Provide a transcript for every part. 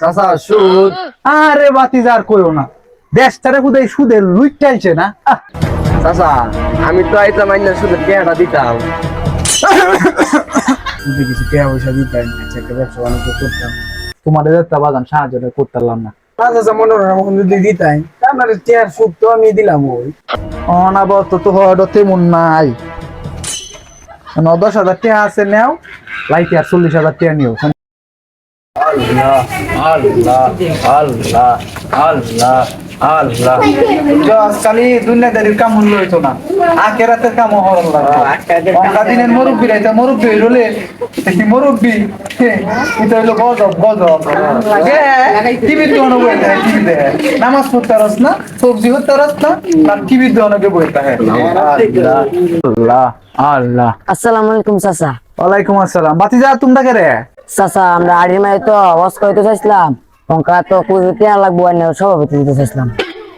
চাচা সুদ। আরে বাতিজার কইও না, দেশটারে খুদাই সুদের লুইট টাইলছে না। চাচা আমি তো আইতাম আইনা সুদের টাকাটা দিতাম। যদি কিছু টাকা পয়সা দিতাম, একটা ব্যবসা বাণিজ্য করতাম, তোমাদের একটা বাগান সাহায্য করতাম না। চাচা মনে হয় আমাকে যদি দিতাই আপনার টিয়ার সুদ তো আমি দিলাম ওই অনাবত তো হয়তো তেমন নাই। 10,000 টাকা আছে নেও, লাইতে আর 40,000 টাকা নিও। আল্লাহ আল্লাহ আল্লাহ আল্লাহ আল্লাহ। খালি দুনিয়াদারির কাম মূল্য হইতো না, আখেরাতের কাম হরণ লাগবে। অঙ্কা দিনের মুরব্বী রাইতে মুরব্বী হইলে দেখি মুরব্বী এটা হইলো গজব গজব। টিভির দোকানে বই থাকে, টিভি দেখে নামাজ পড়তে পারস না, সবজি হতে পারস না, তার টিভির দোকানে বই থাকে। আল্লাহ আল্লাহ। আসসালামু আলাইকুম চাচা। ওয়ালাইকুম আসসালাম। বাতিজা তোমরা কে রে? চাচা আমরা আড়ির মাই তো ওয়াশ করতে চাইছিলাম, অঙ্কা তো কেনা লাগবো আর সভাপতি দিতে চাইছিলাম।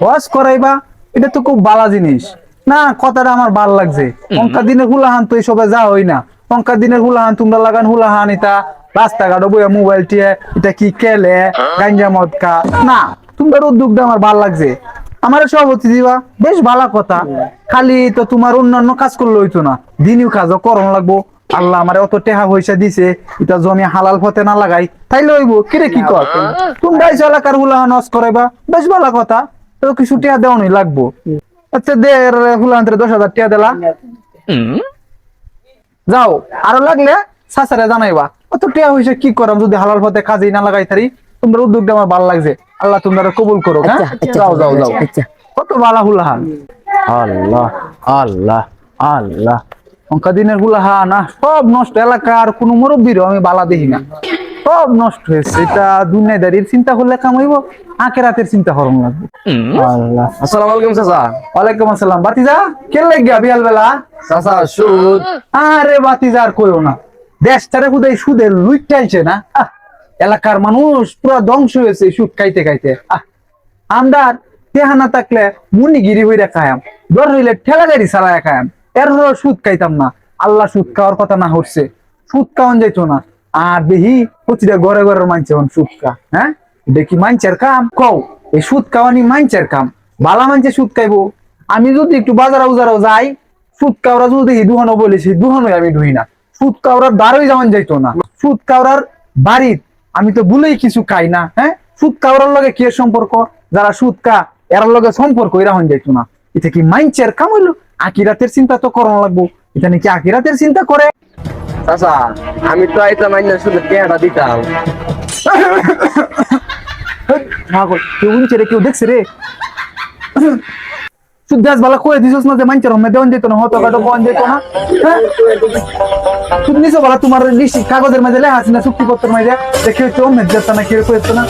ওয়াশ করাইবা, এটা তো খুব ভালো জিনিস না, কথাটা আমার ভাল লাগছে। অঙ্কা দিনের হুলাহান তো এইসবে যা হই না। অঙ্কা দিনের হুলাহান তোমরা লাগান, হুলাহান এটা রাস্তাঘাটে বইয়া মোবাইল টিয়ে এটা কি কেলে গাঞ্জা মদ খা না। তোমার উদ্যোগটা আমার ভাল লাগছে, আমার সভাপতি দিবা বেশ ভালো কথা। খালি তো তোমার অন্যান্য কাজ করলে হইতো না, দিনই কাজও করণ লাগবো। আল্লাহ আমার অত টেহা পয়সা দিছে, এটা জমি হালাল পথে না লাগাই তাইলে হইব কিরে। কি কর তোমরা এলাকার হুলাহান ওয়াশ করাইবা বেশ ভালো কথা, তো কিছু টিয়া দেওয়ানি লাগবো। আচ্ছা দে হুলাহান 10,000 টিয়া দিলা, যাও আরো লাগলে সাসারে জানাইবা। অত টিয়া হইছে কি করাম যদি হালাল পথে কাজেই না লাগাই তারি। তোমরা উদ্যোগটা আমার ভালো লাগছে, আল্লাহ তোমরা কবুল করো। হ্যাঁ যাও যাও যাও, কত ভালো হুলাহান। আল্লাহ আল্লাহ আল্লাহ। অঙ্কা দিনের গুলাহা না সব নষ্ট, এলাকার কোন মুরব্বীর আমি বালা দেখি না, সব নষ্ট হয়েছে। এটা দুনিয়াদারির চিন্তা করলে কামাইব, আখেরাতের চিন্তা করন লাগবে। আল্লাহ। আসসালামু আলাইকুম চাচা। ওয়ালাইকুম আসসালাম। বাতিজা কেন লাগিয়া বিয়াল বেলা? চাচা সুদ। আরে বাতিজা আর কইও না, দেশটারে খুদাই সুদের লুইট টাইলছে না। এলাকার মানুষ পুরো ধ্বংস হয়েছে সুদ খাইতে খাইতে। আমদার টেহা না থাকলে মুনিগিরি হইরা খায়াম, দর হইলে ঠেলা গাড়ি চালায়া খায়াম, এর হলো সুদ খাইতাম না। আল্লাহ সুদ খাওয়ার কথা না হচ্ছে, সুদ খাওয়ান যাইতো না। আর দেখি প্রতিটা ঘরে ঘরের মানছে সুদ খা। হ্যাঁ দেখি মানছের কাম কও, এই সুদ খাওয়ানি মানছের কাম। বালা মানছে সুদ খাইবো। আমি যদি একটু বাজার উজারও যাই, সুদ কাওরা যদি দেখি দুহানো বলেছি, দুহানো আমি ধুই না। সুদ কাওরার দ্বারই যেমন যাইতো না, সুদ কাওরার বাড়ির আমি তো ভুলেই কিছু খাই না। হ্যাঁ সুদ কাওরার লগে কি সম্পর্ক? যারা সুদ কা এর লগে সম্পর্ক এরা হন যাইতো না। এটা কি মাইনচের কাম হইলো? আকিরাতের চিন্তা তো করানো লাগবো। এটা নাকি আকিরাতের চিন্তা করে? চাচা আমি তো আইতাম আইনা সুদের টাকাটা দিতাম। কেউ নিচে রে, কেউ দেখছে রে। সুদ্দাস বালা কয়ে দিছস না যে মাইনচের হমে দেওয়ান যেত না, হতো কাটো কোন যেত না। তুমি নিছো বালা তোমার কাগজের মাঝে লেখা আছে না, চুক্তিপত্রের মাঝে দেখে হচ্ছে অমেদ যেত না, কেউ কয়েছ না।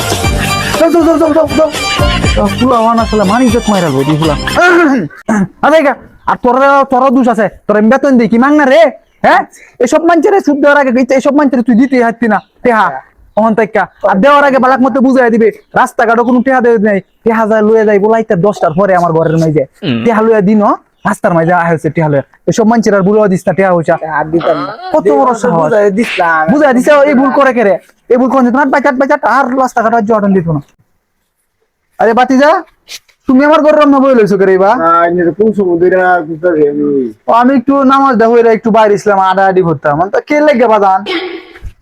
আর তোরা দোষ আছে, তোর বেতন দিই কি মাং না রে? হ্যাঁ এসব মানুষের সুদ দেওয়ার আগে এসব মানুষের তুই দিতে হাঁটতি না টেহা অহন থেকে। আর দেওয়ার আগে বালাক মতো বুঝাই দিবে, রাস্তাঘাটও কোনো টেহা দেবে নাই। টেহা যায় লইয়া যাই বলাইতে 10টার পরে আমার ঘরের মাঝে টেহা লইয়া দিন রাস্তার মাঝে হয়েছে টেহা লইয়া। এসব মানুষের আর বুঝাই দিস না টেহা হয়েছে। কত বড় সাহস, বুঝাই দিছে। এই ভুল করে কেরে, এই ভুল কোন আর রাস্তাঘাট জড়ান দিত না। আরে বাতিজা তুমি আমার ঘরের রান্না বই লইছো কে রে? বা আমি একটু নামাজ দেখো একটু বাইরে ইসলাম আডা আডি করতাম, কে লেগে বাদান?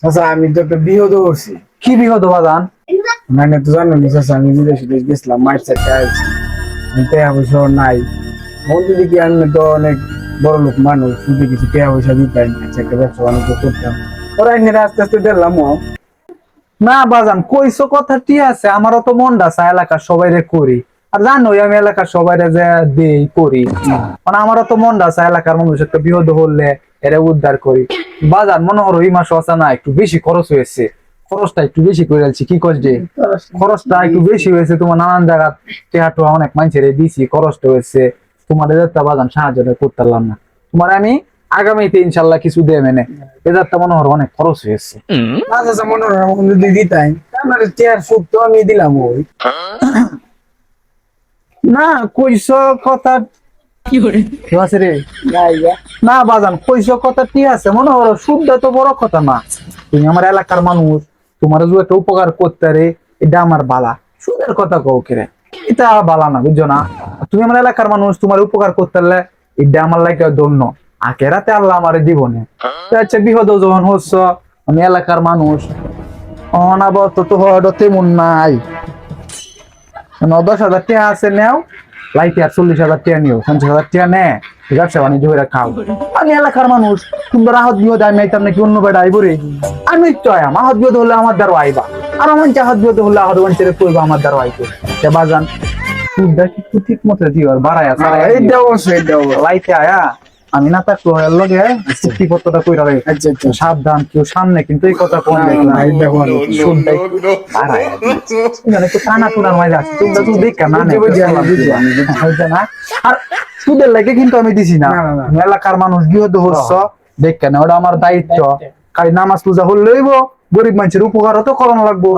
আচ্ছা আমি তো একটা বিহদ করছি। কি বিহদ বাদান? মানে তো জানো নি চাচা, আমি বিদেশে গেছিলাম, মাইট চারটা আইছি, টাকা পয়সা নাই। বন্ধু দেখি আমি তো অনেক বড় লোক মানুষ, শুধু কিছু টাকা পয়সা দিতাম, একটা ব্যবসা বাণিজ্য করতাম। ওরা এনে আস্তে আস্তে দেখলাম না বাজান কইছো কথা ঠিক আছে, আমারও তো মনটা চায় এলাকার সবাইরে করি। আর জানোই আমি এলাকার সবাইরে যে দেই করি, মানে আমারও তো মনটা চায় এলাকার মানুষ একটা বিহদ হলে এরা উদ্ধার করি। বাজান মনে করো এই মাসে আছে না একটু বেশি খরচ হয়েছে, খরচটা একটু বেশি করে যাচ্ছি। কি কষ্ট যে খরচটা একটু বেশি হয়েছে, তোমার নানান জায়গা টেহাটো অনেক মানুষের দিছি, খরচটা হয়েছে। তোমাদের একটা বাজান সাহায্য করতে পারলাম না, তোমার আমি আগামীতে ইনশাল্লাহ কিছু দেবে মেনে। এজারটা মনে হয় অনেক খরচ হয়েছে। মনে হয় আমাকে যদি দিতাই আপনার টিয়ার সুদ তো আমি দিলাম ওই। না কইস কথা ঠিক আছে রে। না বাজান কইস কথা ঠিক আছে, মনে করো সুদটা তো বড় কথা না। তুমি আমার এলাকার মানুষ, তোমার যদি একটা উপকার করতে রে এটা আমার বালা, সুদের কথা কও কেরে, এটা বালা না, বুঝছো না? তুমি আমার এলাকার মানুষ, তোমার উপকার করতে পারলে এটা আমার লাগে ধন্য, আখেরাতে আল্লাহ আমার জীবনে। আচ্ছা বিহদ যখন হচ্ছ, আমি এলাকার মানুষ, অনাবত তো হওয়ার তেমন নাই, 10,000 টাকা আছে নেও, লাইতে আর 40,000 টাকা নিও, 50,000 টাকা নে ব্যবসা বাণিজ্য করে খাও। আমি এলাকার মানুষ, তোমরা রাহত বিহদ আমি আইতাম নাকি অন্য বেড়া আইব রে? আমি তো আয়াম, আহত বিহদ হলে আমার দ্বারা আইবা, আর আমার চাহাত বিহদ হলে আহত বাঞ্চেরে কইবা আমার দ্বারা আইতে। বাজান সুদটা কি ঠিক মতো দিও আর বাড়ায়া এইটা অবশ্যই, এটা অবশ্যই। লাইতে আয়া আমি না তার লোহের লগে চুক্তি পত্রটা কইরা রে। আচ্ছা আচ্ছা, সাবধান, কেউ সামনে কিন্তু এই কথা কোন না, না, এইটা ভালো। সুদটা বাড়ায়া এখানে একটু টানা টুনার মাঝে আছে, তোমরা তো দেখা না বুঝছি, বুঝছি, আমি বুঝছি, আমি বুঝছি। হইছে না? আর সুদের লাগে কিন্তু আমি দিছি না, না, না, না। এলাকার মানুষ গৃহদ হচ্ছ দেখে না, ওটা আমার দায়িত্ব। খালি নামাজ পূজা হলে লইব, গরিব মানুষের উপকার তো করানো লাগবো,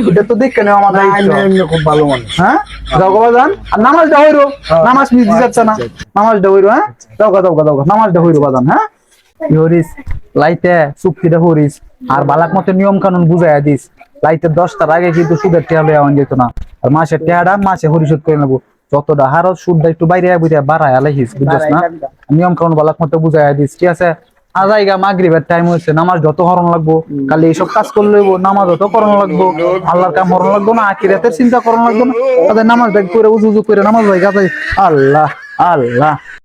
এটা তো দেখে নেওয়া আমার না, দায়িত্ব। এমনি খুব ভালো মানুষ। হ্যাঁ যাও গো বাজান, আর নামাজটা হইরো, নামাজ মিস দিচ্ছে না, নামাজটা হইরো। হ্যাঁ দাও গা, নামাজটা হইরো বাজান। হ্যাঁ কি হরিস লাইতে চুক্তিটা হরিস, আর বালাক মতো নিয়ম কানুন বুঝাইয়া দিস। লাইতে 10টার আগে কিন্তু সুদের টেয়া লইয়া আন যেত না, আর মাসের টেয়াটা মাসে পরিশোধ করে নেবো। যতটা হারত সুদটা একটু বাইরে বুঝা বাড়ায় আলাইহিস, বুঝছিস না? নিয়ম কানুন বালাক মতো বুঝাইয়া দিস, ঠিক আছে? আজাইগা মাগরিবের টাইম হয়েছে, নামাজ যত হরণ লাগবো, খালি এইসব কাজ করলে নামাজ যত করণ লাগবো, আল্লাহর কাম হরণ লাগবো না, আখিরাতের চিন্তা করণ লাগবো না, তাদের নামাজ করে উজু করে নামাজ ভাই গাছাই। আল্লাহ আল্লাহ।